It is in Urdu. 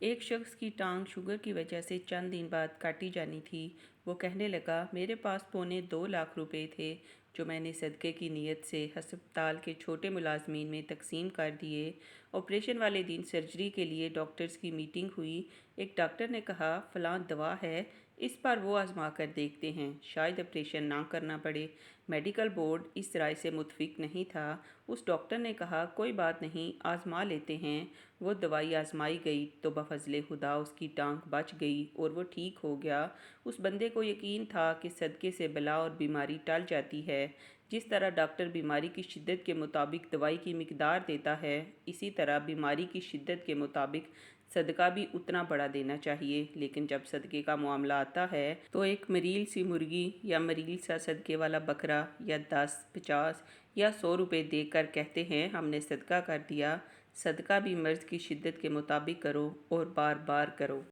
ایک شخص کی ٹانگ شوگر کی وجہ سے چند دن بعد کاٹی جانی تھی۔ وہ کہنے لگا، میرے پاس پونے 2 لاکھ روپے تھے جو میں نے صدقے کی نیت سے ہسپتال کے چھوٹے ملازمین میں تقسیم کر دیے۔ آپریشن والے دن سرجری کے لیے ڈاکٹرز کی میٹنگ ہوئی۔ ایک ڈاکٹر نے کہا، فلاں دوا ہے، اس پر وہ آزما کر دیکھتے ہیں، شاید آپریشن نہ کرنا پڑے۔ میڈیکل بورڈ اس رائے سے متفق نہیں تھا۔ اس ڈاکٹر نے کہا، کوئی بات نہیں، آزما لیتے ہیں۔ وہ دوائی آزمائی گئی تو بفضل خدا اس کی ٹانگ بچ گئی اور وہ ٹھیک ہو گیا۔ اس بندے کو یقین تھا کہ صدقے سے بلا اور بیماری ٹل جاتی ہے۔ جس طرح ڈاکٹر بیماری کی شدت کے مطابق دوائی کی مقدار دیتا ہے، اسی طرح بیماری کی شدت کے مطابق صدقہ بھی اتنا بڑا دینا چاہیے۔ لیکن جب صدقے کا معاملہ آتا ہے تو ایک مریل سی مرغی یا مریل سا صدقے والا بکرا یا 10، 50 یا 100 روپے دے کر کہتے ہیں، ہم نے صدقہ کر دیا۔ صدقہ بھی مرض کی شدت کے مطابق کرو اور بار بار کرو۔